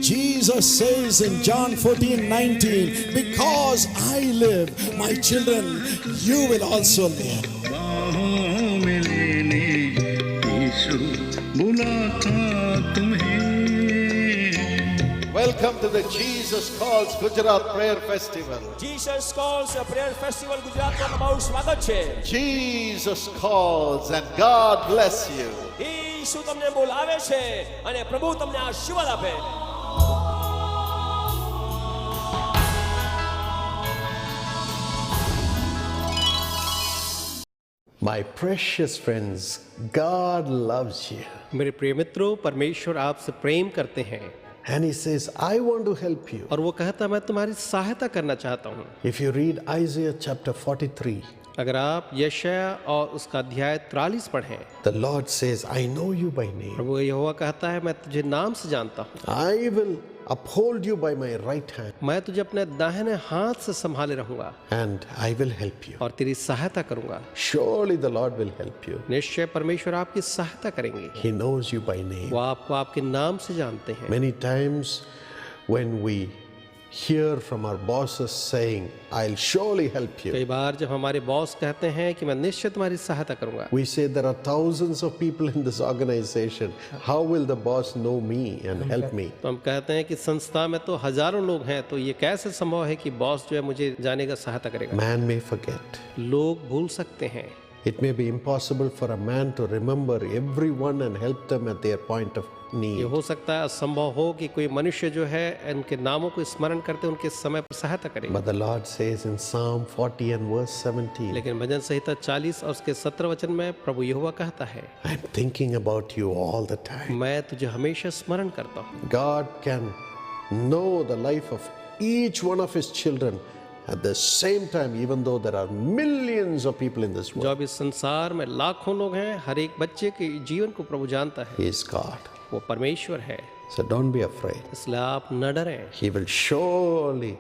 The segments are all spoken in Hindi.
Jesus says in John 14:19, because I live, my children, you will also live. Welcome to the Jesus Calls Gujarat Prayer Festival. Jesus Calls Prayer Festival Gujarat માં તમારું સ્વાગત છે. Jesus calls and God bless you. ઈસુ તમને બોલાવે છે અને પ્રભુ તમને આશીર્વાદ આપે. My precious friends, God loves you. मेरे प्रिय मित्रों, परमेश्वर आपसे प्रेम करते हैं. And He says, I want to help you. और वो कहता मैं तुम्हारी सहायता करना चाहता हूँ. If you read Isaiah chapter 43, अगर आप यशाया और उसका अध्याय 43 पढ़ें, the Lord says, I know you by name. प्रभु यहोवा कहता है मैं तुझे नाम से जानता हूँ. I will uphold you by my right hand मैं तुझे अपने दाहिने हाथ से संभाले रहूंगा and I will help you. और तेरी सहायता करूंगा. Surely the Lord will help you. निश्चय परमेश्वर आपकी सहायता करेंगे. He knows you by name. वो आपको आपके नाम से जानते हैं. Many times when we hear from our bosses saying, I'll surely help कई you, बार जब हमारे बॉस कहते हैं कि मैं निश्चय तुम्हारी सहायता करूंगा, we say there are thousands of people in this organization. How will the boss know me and help me? तो हम कहते हैं कि संस्था में तो हजारों लोग हैं, तो ये कैसे संभव है कि बॉस जो है मुझे जाने का सहायता करेगा. Man may forget. लोग भूल सकते हैं. It may be impossible for a man to remember everyone and help them at their point of ये need. हो सकता है असंभव हो कि कोई मनुष्य जो है उनके नामों को स्मरण करते उनके समय पर सहायता करेगा. But the Lord says in Psalm 40 and verse 17, लेकिन भजन संहिता 40 और उसके 17 वचन में प्रभु यहोवा कहता है, I'm thinking about you all the time. मैं तुझे हमेशा स्मरण करता हूँ. God can know the life of each one of His children at the same time, even though there are millions of people in this जो world. अब इस संसार में लाखों लोग हैं, हर एक बच्चे के जीवन को प्रभु जानता है. He is God. वो परमेश्वर है, So don't be afraid. इसलिए आप न डरें. He will surely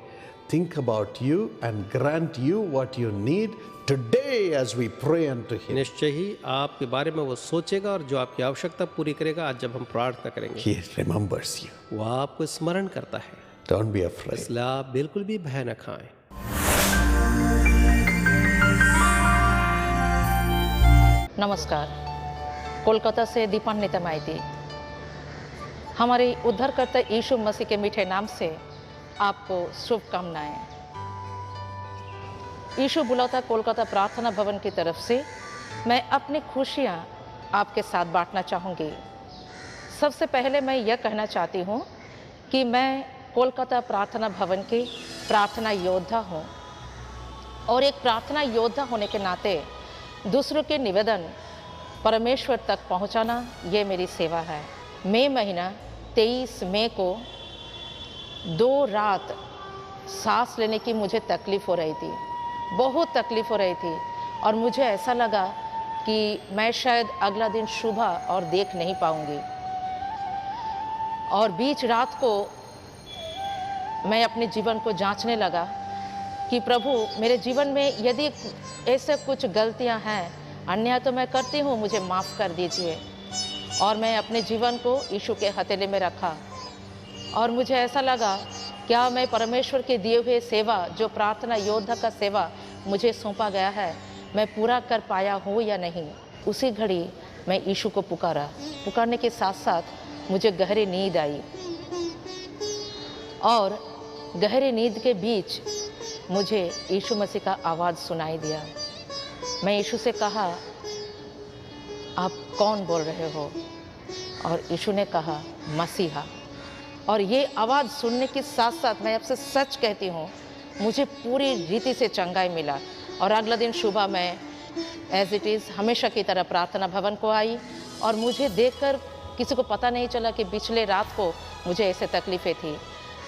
think about you and grant you what you need today as we pray unto Him. निश्चय ही आपके बारे में वो सोचेगा और जो आपकी आवश्यकता पूरी करेगा आज जब हम प्रार्थना करेंगे. He remembers you. वो आपको स्मरण करता है. Don't be afraid. इसलिए आप बिल्कुल भी भय न खाएं. नमस्कार, कोलकाता से दीपान्विता माइती. हमारे उद्धारकर्ता यीशु मसीह के मीठे नाम से आपको शुभकामनाएं. यीशु बुलाता कोलकाता प्रार्थना भवन की तरफ से मैं अपनी खुशियां आपके साथ बांटना चाहूँगी. सबसे पहले मैं यह कहना चाहती हूँ कि मैं कोलकाता प्रार्थना भवन की प्रार्थना योद्धा हूँ और एक प्रार्थना योद्धा होने के नाते दूसरों के निवेदन परमेश्वर तक पहुंचाना ये मेरी सेवा है. मई महीना 23 मई को 2 रात सांस लेने की मुझे तकलीफ़ हो रही थी, बहुत तकलीफ़ हो रही थी और मुझे ऐसा लगा कि मैं शायद अगला दिन सुबह और देख नहीं पाऊंगी. और बीच रात को मैं अपने जीवन को जांचने लगा कि प्रभु मेरे जीवन में यदि ऐसे कुछ गलतियां हैं, अन्याय तो मैं करती हूँ, मुझे माफ़ कर दीजिए. और मैं अपने जीवन को यीशु के हथेली में रखा और मुझे ऐसा लगा क्या मैं परमेश्वर के दिए हुए सेवा जो प्रार्थना योद्धा का सेवा मुझे सौंपा गया है मैं पूरा कर पाया हूँ या नहीं. उसी घड़ी मैं यीशु को पुकारने के साथ साथ मुझे गहरी नींद आई और गहरी नींद के बीच मुझे यीशु मसीह का आवाज़ सुनाई दिया. मैं यीशु से कहा, आप कौन बोल रहे हो? और यीशु ने कहा, मसीहा. और ये आवाज़ सुनने के साथ साथ मैं आपसे सच कहती हूँ, मुझे पूरी रीति से चंगाई मिला. और अगला दिन सुबह मैं एज इट इज़ हमेशा की तरह प्रार्थना भवन को आई और मुझे देखकर किसी को पता नहीं चला कि पिछले रात को मुझे ऐसे तकलीफ़ें थी.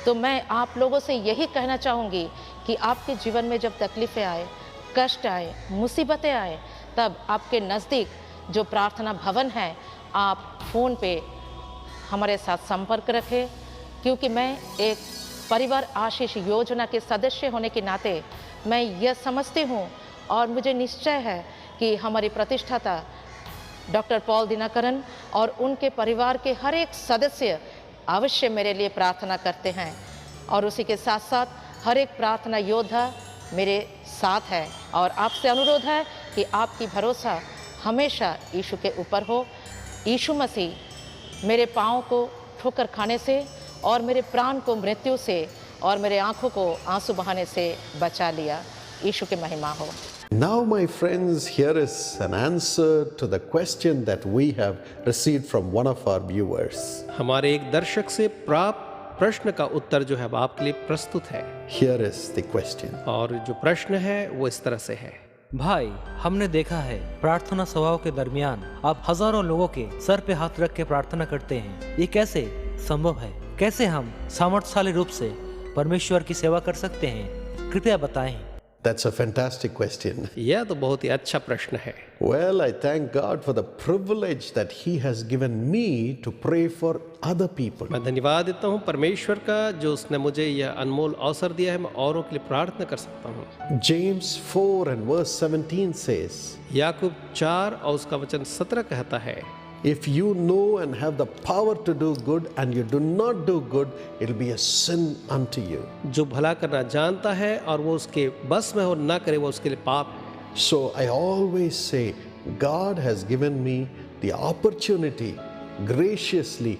तो मैं आप लोगों से यही कहना चाहूँगी कि आपके जीवन में जब तकलीफ़ें आए, कष्ट आए, मुसीबतें आए, तब आपके नज़दीक जो प्रार्थना भवन है आप फ़ोन पे हमारे साथ संपर्क रखें, क्योंकि मैं एक परिवार आशीष योजना के सदस्य होने के नाते मैं यह समझती हूँ और मुझे निश्चय है कि हमारी प्रतिष्ठाता डॉक्टर पॉल दिनकरन और उनके परिवार के हर एक सदस्य अवश्य मेरे लिए प्रार्थना करते हैं और उसी के साथ साथ हर एक प्रार्थना योद्धा मेरे साथ है। और आपसे अनुरोध है कि आपकी भरोसा हमेशा यीशु के ऊपर हो। यीशु मसीह मेरे पाँव को ठोकर खाने से और मेरे प्राण को मृत्यु से और मेरे आँखों को आंसू बहाने से बचा लिया। यीशु की महिमा हो। Now, my friends, here is an answer to the question that we have received from one of our viewers. हमारे एक दर्शक से प्राप्त प्रश्न का उत्तर जो है अब आपके लिए प्रस्तुत है। Here is the question. और जो प्रश्न है वो इस तरह से है। भाई, हमने देखा है प्रार्थना सभाओं के दरमियान आप हजारों लोगों के सर पे हाथ रख के प्रार्थना करते हैं। ये कैसे संभव है? कैसे हम सामर्थ्यशाली रूप से परमेश्वर की सेवा कर सकते हैं? कृपया बताएं। That's a fantastic question. यह तो बहुत ही अच्छा प्रश्न है। Well, I thank God for the privilege that He has given me to pray for other people. मैं धन्यवाद देता हूँ परमेश्वर का जो उसने मुझे यह अनमोल अवसर दिया है, मैं औरों के लिए प्रार्थना कर सकता हूँ। James 4 and verse 17 says, याकूब 4 और उसका वचन 17 कहता है, if you know and have the power to do good and you do not do good, it will be a sin unto you. जो भला करना जानता है और वो उसके बस में हो ना करे वो उसके लिए पाप है। So I always say, God has given me the opportunity graciously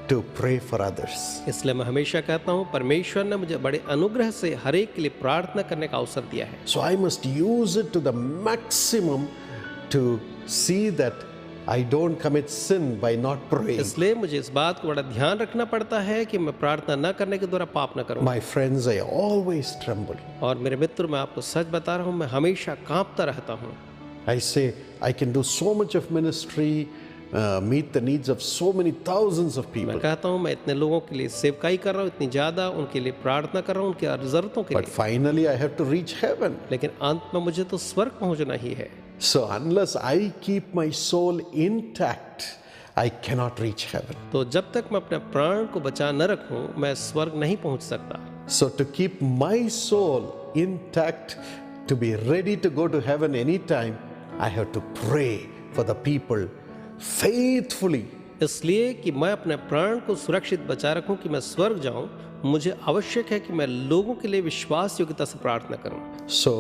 to pray for others. इसलिए मैं हमेशा कहता हूँ परमेश्वर ने मुझे बड़े अनुग्रह से हर एक के लिए प्रार्थना करने का अवसर दिया है। So I must use it to the maximum to see that I don't commit sin by not praying. इसलिए मुझे इस बात को बड़ा ध्यान रखना पड़ता है कि मैं प्रार्थना न करने के द्वारा पाप न करूं। My friends, I always tremble. और मेरे मित्र, मैं आपको सच बता रहा हूं, मैं हमेशा कांपता रहता हूं। I say I can do so much of ministry, meet the needs of so many thousands of मैं people. कहता हूं मैं इतने लोगों के लिए सेवकाई कर रहा हूं, इतनी ज्यादा उनके लिए प्रार्थना कर रहा हूं, उनकी जरूरतों के But लिए, finally I have to reach heaven. लेकिन अंत में मुझे तो स्वर्ग पहुंचना ही है। So unless I keep my soul intact, I cannot reach heaven. तो जब तक मैं अपने प्राण को बचा न रखूं, मैं स्वर्ग नहीं पहुंच सकता। So to keep my soul intact, to be ready to go to heaven anytime, I have to pray for the people faithfully. इसलिए कि मैं अपने प्राण को सुरक्षित बचा रखूं कि मैं स्वर्ग जाऊं, मुझे आवश्यक है कि मैं लोगों के लिए विश्वास योग्यता से प्रार्थना करूं। So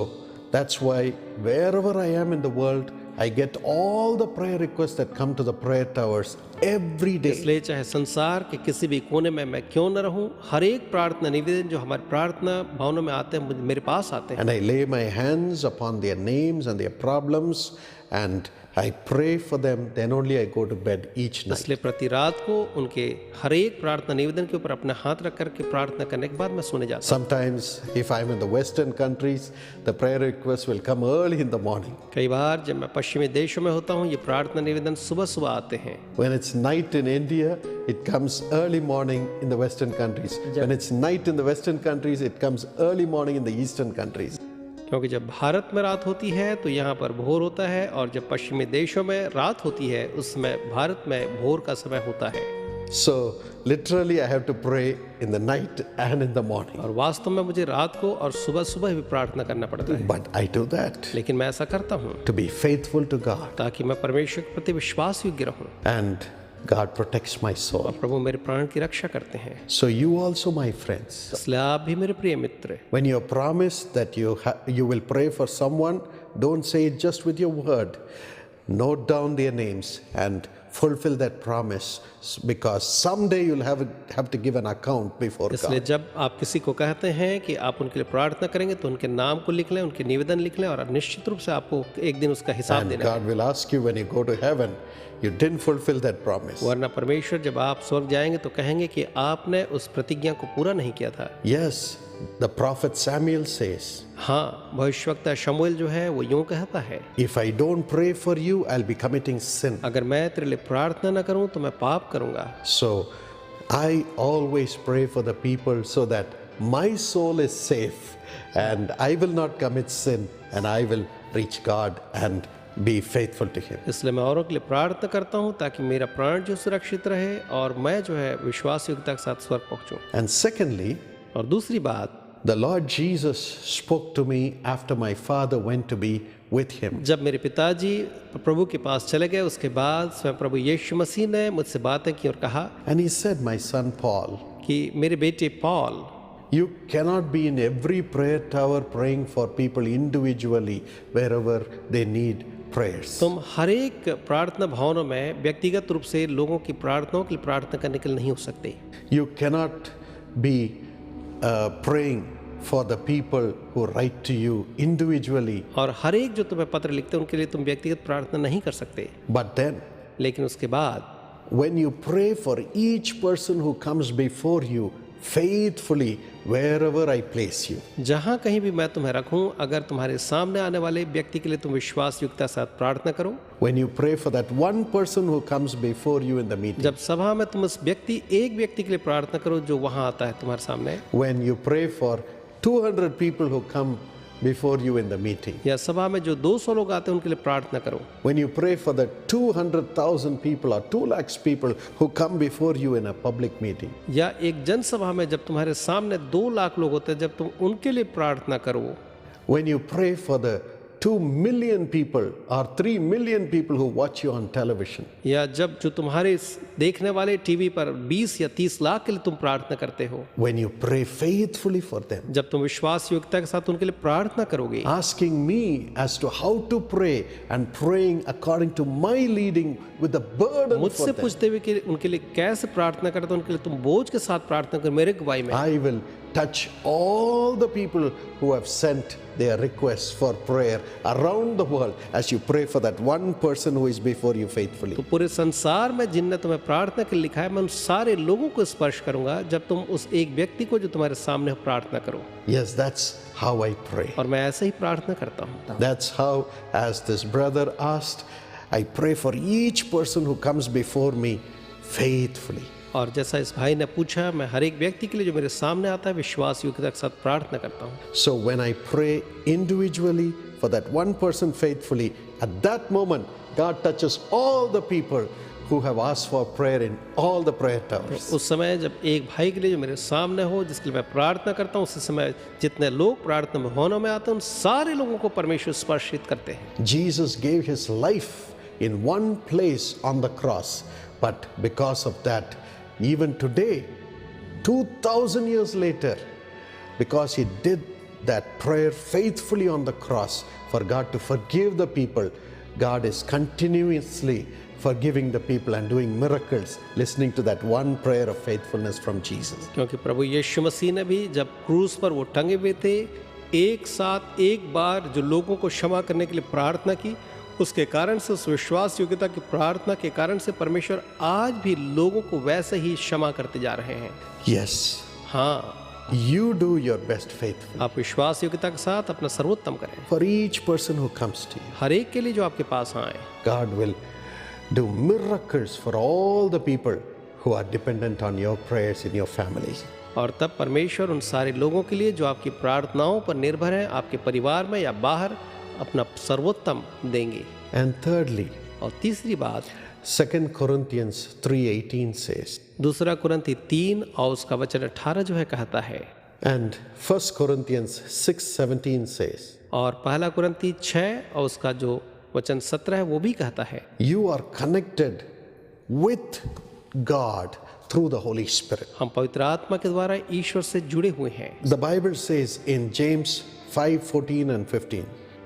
that's why wherever I am in the world, I get all the prayer requests that come to the prayer towers every day. इसलिए चाहे संसार के किसी भी कोने में मैं क्यों न रहूं, हर एक प्रार्थना निवेदन जो हमारी प्रार्थना भवनों में आते हैं, मेरे पास आते हैं। And I lay my hands upon their names and their problems and I pray for them, then only I go to bed each night. इसलिए प्रति रात को उनके हर एक प्रार्थना निवेदन के ऊपर अपना हाथ रख करके प्रार्थना करने के बाद मैं सोने जाता हूँ। Sometimes if I'm in the Western countries, the prayer requests will come early in the morning. कई बार जब मैं पश्चिमी देशों में होता हूँ, ये प्रार्थना निवेदन सुबह सुबह आते हैं। When it's night in India, it comes early morning in the Western countries. When it's night in the Western countries, it comes early morning in the Eastern countries. क्योंकि जब भारत में रात होती है तो यहाँ पर भोर होता है, और जब पश्चिमी देशों में रात होती है उस समय भारत में भोर का समय होता है। So literally I have to pray in the night and in the morning. और वास्तव में मुझे रात को और सुबह सुबह भी प्रार्थना करना पड़ता है। But I do that लेकिन मैं ऐसा करता हूँ to be faithful to God. ताकि मैं परमेश्वर के प्रति विश्वास योग्य रहूँ, And God protects my soul. और प्रभु मेरे प्राण की रक्षा करते हैं। So you also, my friends, इसलिए आप भी मेरे प्रिय मित्र, when you are promised that you will pray for someone, don't say it just with your word. Note down their names and fulfill that promise, because someday you'll have to give an account before इसलिए God. जब आप किसी को कहते हैं कि आप उनके लिए प्रार्थना करेंगे तो उनके नाम को लिख लें, उनके निवेदन लिख लें, और निश्चित रूप से आपको एक दिन उसका हिसाब And देना है। God will ask you when you go to heaven, you didn't fulfill that promise. वरना परमेश्वर जब आप स्वर्ग जाएंगे तो कहेंगे कि आपने उस प्रतिज्ञा को पूरा नहीं किया था। Yes, the prophet Samuel says, हाँ, भविष्यवक्ता शमूएल जो है वो यूं कहता है, if I don't pray for you, I'll be committing sin. अगर मैं तेरे लिए प्रार्थना न करूं तो मैं पाप करूंगा। So I always pray for the people so that my soul is safe and I will not commit sin and I will reach God and be faithful to Him. इसलिए मैं औरों के लिए प्रार्थना करता हूं ताकि मेरा प्राण जो सुरक्षित रहे और मैं जो है विश्वास योग्यता के साथ स्वर्ग पहुंचूं। And secondly, और दूसरी बात, The Lord Jesus spoke to me after my father went to be with him. जब मेरे पिताजी प्रभु के पास चले गए उसके बाद स्वयं प्रभु यीशु मसीह ने मुझसे बातें की और कहा And he said, my son Paul, कि मेरे बेटे Paul, you cannot be in every prayer tower praying for people individually wherever they need prayers. तुम हर एक प्रार्थना भवनों में व्यक्तिगत रूप से लोगों की प्रार्थनाओं के लिए प्रार्थना करने के लिए नहीं हो सकते। You cannot be praying for the people who write to you individually. और हर एक जो तुम्हें पत्र लिखते हैं उनके लिए तुम व्यक्तिगत प्रार्थना नहीं कर सकते। But then, लेकिन उसके बाद when you pray for each person who comes before you faithfully wherever I place you, जहाँ कहीं भी मैं तुम्हें रखूं, अगर तुम्हारे सामने आने वाले व्यक्ति के लिए तुम विश्वास युक्ता साथ प्रार्थना करो, when you pray for that one person who comes before you in the meeting, जब सभा में तुम उस एक व्यक्ति के लिए प्रार्थना करो जो वहाँ आता है तुम्हारे सामने, when you pray for 200 people who come before you in the meeting, या सभा में जो 200 लोग आते हैं उनके लिए प्रार्थना करो, when you pray for the 200,000 people or 2 lakhs people who come before you in a public meeting, या एक जनसभा में जब तुम्हारे सामने 2 लाख लोग होते हैं जब तुम उनके लिए प्रार्थना करो, when you pray for the 2 million people or 3 million people who watch you on television, या जब जो तुम्हारे देखने वाले टीवी पर 20 या 30 लाख के लिए तुम प्रार्थना करते हो, when you pray faithfully for them, जब तुम विश्वास योग्यता के साथ उनके लिए प्रार्थना करोगे, asking me as to how to pray and praying according to my leading with the burden for मुझसे them, पूछते हुए कि उनके लिए कैसे प्रार्थना करते हो, उनके लिए तुम बोझ के साथ प्रार्थना करो मेरे गवाही में, I will touch all the people who have sent their requests for prayer around the world as you pray for that one person who is before you faithfully. तो पूरे संसार में जिनने तुम्हें प्रार्थना के लिए लिखा है मैं उन सारे लोगों को स्पर्श करूंगा जब तुम उस एक व्यक्ति को जो तुम्हारे सामने हो प्रार्थना करो। Yes, that's how I pray. और मैं ऐसे ही प्रार्थना करता हूँ। That's how, as this brother asked, I pray for each person who comes before me faithfully. और जैसा इस भाई ने पूछा, मैं हर एक व्यक्ति के लिए जो मेरे सामने आता है विश्वास योग्यता के साथ प्रार्थना करता हूँ। So when I pray individually for that one person faithfully, at that moment God touches all the people who have asked for prayer in all the prayer towers. उस समय जब एक भाई के लिए जो मेरे सामने हो जिसके लिए मैं प्रार्थना करता हूँ, उस समय जितने लोग प्रार्थना भवनों में आते हैं उन सारे लोगों को परमेश्वर स्पर्शित करते हैं। Jesus gave his life in one place on the cross, but because of that, even today, 2000 years later, because he did that prayer faithfully on the cross for God to forgive the people, God is continuously forgiving the people and doing miracles, listening to that one prayer of faithfulness from Jesus. क्योंकि प्रभु यीशु मसीह ने भी जब क्रूस पर वो टंगे हुए थे, एक साथ एक बार जो लोगों को क्षमा करने के लिए प्रार्थना की, उसके कारण से, उस विश्वास योग्यता की प्रार्थना के कारण से परमेश्वर आज भी लोगों को वैसे ही क्षमा करते जा रहे हैं। Yes, हाँ, you do your best faithfully आप विश्वास योग्यता के साथ अपना सर्वोत्तम करें। for each person who comes to you. हर एक के लिए जो आपके पास आए, God will do miracles for all the people who are dependent on your prayers in your families. और तब परमेश्वर उन सारे लोगों के लिए जो आपकी प्रार्थनाओं पर निर्भर हैं, आपके परिवार में या बाहर, अपना सर्वोत्तम देंगे। And thirdly, और तीसरी बात, 2 Corinthians 3:18 says, दूसरा कुरिन्थी 3 और उसका वचन 18 जो है कहता है, and 1 Corinthians 6:17 says, और पहला कुरिन्थी 6 और उसका जो वचन 17 है वो भी कहता है, you are connected with God through the Holy Spirit. हम पवित्र आत्मा के द्वारा ईश्वर से जुड़े हुए हैं। The Bible says in James 5:14 and 15,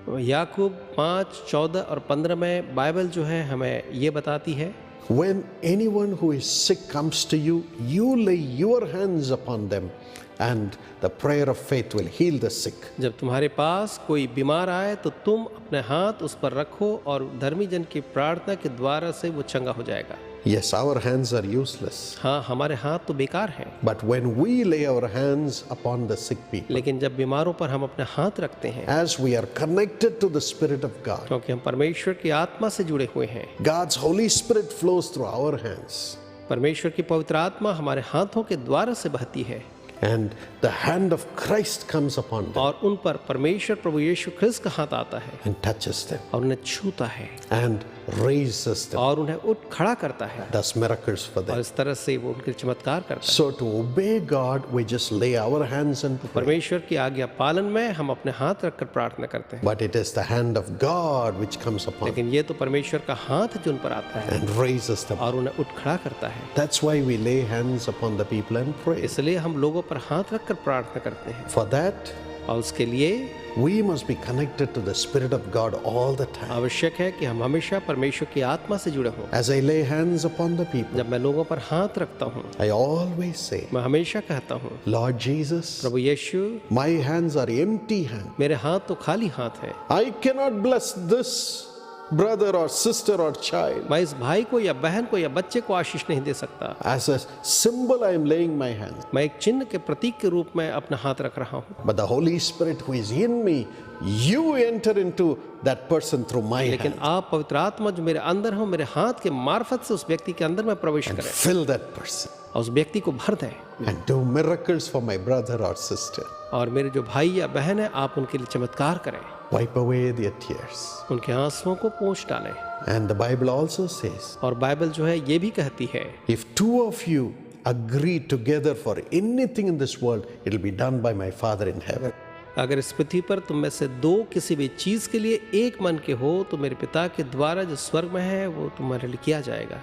याकूब 5, 14 और 15 में बाइबल जो है हमें ये बताती है, when anyone who is sick comes to you, you lay your hands upon them and the prayer of faith will heal the sick. जब तुम्हारे पास कोई बीमार आए तो तुम अपने हाथ उस पर रखो और धर्मी जन की प्रार्थना के द्वारा से वो चंगा हो जाएगा। Yes, our hands are useless. हाँ, हमारे हाथ तो बेकार हैं, But when we lay our hands upon the sick people, लेकिन जब बीमारों पर हम अपने हाथ रखते हैं, as we are connected to the Spirit of God, क्योंकि हम परमेश्वर की आत्मा से जुड़े हुए हैं, God's Holy Spirit flows through our hands. परमेश्वर की पवित्र आत्मा हमारे हाथों के द्वारा से बहती है, and the hand of Christ comes upon them और उन पर परमेश्वर प्रभु यीशु ख्रिस्त का हाथ आता है and touches them और उन्हें छूता है and raises them, और उन्हें उठ खड़ा करता है does miracles for और them. इस तरह से वो उनके चमत्कार करता है। So to obey God, we just lay our hands and pray. परमेश्वर की आज्ञा पालन में हम अपने हाथ रखकर प्रार्थना करते हैं, But it is the hand of God which comes upon them लेकिन ये तो परमेश्वर का हाथ जो उन पर आता है and raises them. और उन्हें उठ खड़ा करता है। That's why we lay hands upon the people and pray. इसलिए हम लोगों पर हाथ रखकर प्रार्थना करते हैं For that, और उसके लिए we must be connected to the Spirit of God all the time. आवश्यक है कि हम हमेशा परमेश्वर की आत्मा से जुड़े हों। As I lay hands upon the people, जब मैं लोगों पर हाथ रखता हूँ I always say, मैं हमेशा कहता हूँ, Lord Jesus, Prabhu Yeshu my hands are empty hands. मेरे हाथ तो खाली हाथ है, I cannot bless this brother or sister or child. मैं इस भाई को या बहन को या बच्चे को आशीष नहीं दे सकता। As a symbol, I am laying my hands. मैं एक चिन्ह के प्रतीक के रूप में अपना हाथ रख रहा हूँ, But the Holy Spirit who is in me, you enter into that person through my लेकिन hands आप पवित्र आत्मा जो मेरे अंदर हो मेरे हाथ के मार्फत से उस व्यक्ति के अंदर में प्रवेश and करें fill that person और उस व्यक्ति को भर दें and do miracles for my brother or sister. और मेरे जो भाई या बहन है आप उनके लिए चमत्कार करें, Wipe away their tears. उनके आंसुओं को पोंछ डालें। And the Bible also says, और बाइबल जो है ये भी कहती है if two of you agree together for anything in this world, it will be done by my Father in heaven. अगर इस पृथ्वी पर तुम में से दो किसी भी चीज के लिए एक मन के हो तो मेरे पिता के द्वारा जो स्वर्ग में है वो तुम्हारे लिए किया जाएगा।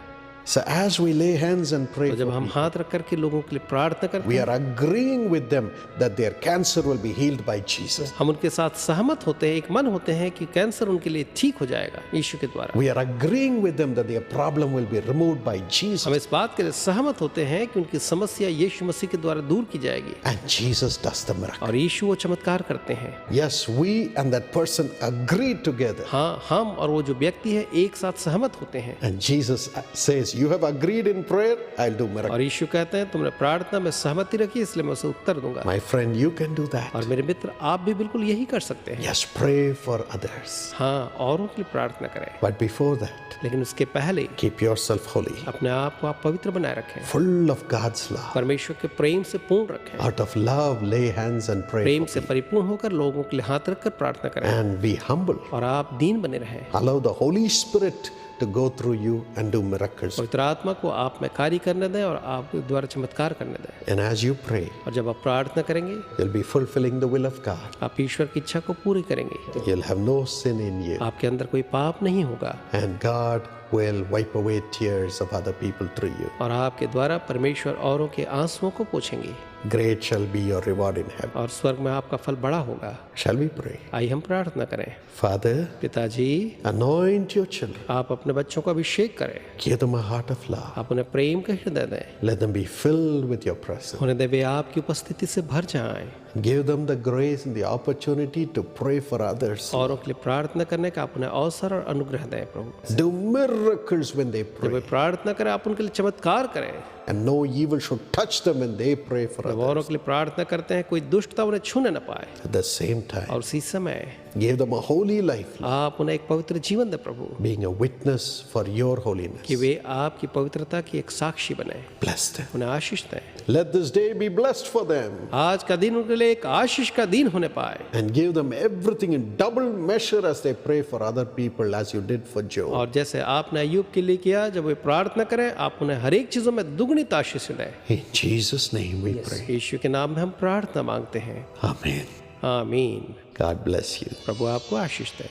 So as we lay hands and pray, तो जब हम हाथ रख करके लोगों के लिए प्रार्थना करते we हैं are agreeing with them that their cancer will be healed by Jesus. हम उनके साथ सहमत होते हैं, एक मन होते हैं कि कैंसर उनके लिए ठीक हो जाएगा यीशु के द्वारा। We are agreeing with them that their problem will be removed by हम Jesus. इस बात के लिए सहमत होते हैं कि उनकी समस्या यीशु मसीह के द्वारा दूर की जाएगी And Jesus does the miracle. और यीशु वो चमत्कार करते हैं। Yes, we and that person agreed together. हाँ, हम और वो जो व्यक्ति है एक साथ सहमत होते हैं And Jesus says, you have agreed in prayer, I'll do miracle. और यीशु कहते हैं तुमने प्रार्थना में सहमति रखी इसलिए मैं उसे उत्तर दूंगा। My friend, you can do that. और मेरे मित्र आप भी बिल्कुल यही कर सकते हैं। Yes, pray for others. हाँ, औरों के लिए प्रार्थना करें, But before that, लेकिन उसके पहले keep yourself holy, अपने आप को आप पवित्र बनाए रखें, full of God's love. परमेश्वर के प्रेम से पूर्ण रखें, Out of love, lay hands and pray. प्रेम से परिपूर्ण होकर लोगों के लिए हाथ रखकर प्रार्थना करें And be humble. और आप दीन बने रहें। Allow the Holy Spirit to go through you and do miracles. पवित्र आत्मा को आप में कार्य करने दें और आप द्वारा चमत्कार करने दें। And as you pray, और जब आप प्रार्थना करेंगे you'll be fulfilling the will of God. आप ईश्वर की इच्छा को पूरी करेंगे, You'll have no sin in you. आपके अंदर कोई पाप नहीं होगा And God will wipe away tears of other people through you. और आपके द्वारा परमेश्वर औरों के आंसुओं को पोंछेंगे Great shall be your reward in heaven. और स्वर्ग में आपका फल बड़ा होगा। Shall we pray? आइए हम प्रार्थना करें। Father, पिताजी, anoint your children. आप अपने बच्चों को अभिषेक करें, Give them a heart of love. आप उन्हें प्रेम का हृदय दें, Let them be filled with your presence. उन्हें दे वे आपकी उपस्थिति से भर जाएं, Give them the grace and the opportunity to pray for others. औरों के लिए प्रार्थना करने का आप उन्हें अवसर और अनुग्रह दें प्रभु। Do miracles when they जब वे pray. प्रार्थना करें आप उनके लिए चमत्कार करें। And no evil should touch them when they pray for जब औरों others. के लिए प्रार्थना करते हैं कोई दुष्टता उन्हें छूने न पाए At the same time, और उसी समय give them a holy life, आप उन्हें एक पवित्र जीवन दें प्रभु, being a witness for your holiness. कि वे आपकी पवित्रता की एक साक्षी बने। Bless them. उन्हें आशीष दें, Let this day be blessed for them. आज का दिन उनके लिए एक आशीष का दिन होने पाए And give them everything in double measure as they pray for other people, as you did for Job. और जैसे आपने अय्यूब के लिए किया, जब वे प्रार्थना करें आप उन्हें हर एक चीजों में दुगनी आशीष दें। In Jesus' name we pray. यीशु के नाम में हम प्रार्थना मांगते हैं, Amen. आमीन। God bless you. प्रभु आपको आशीष दे।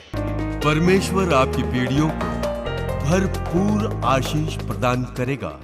परमेश्वर आपकी पीढ़ियों को भरपूर आशीष प्रदान करेगा।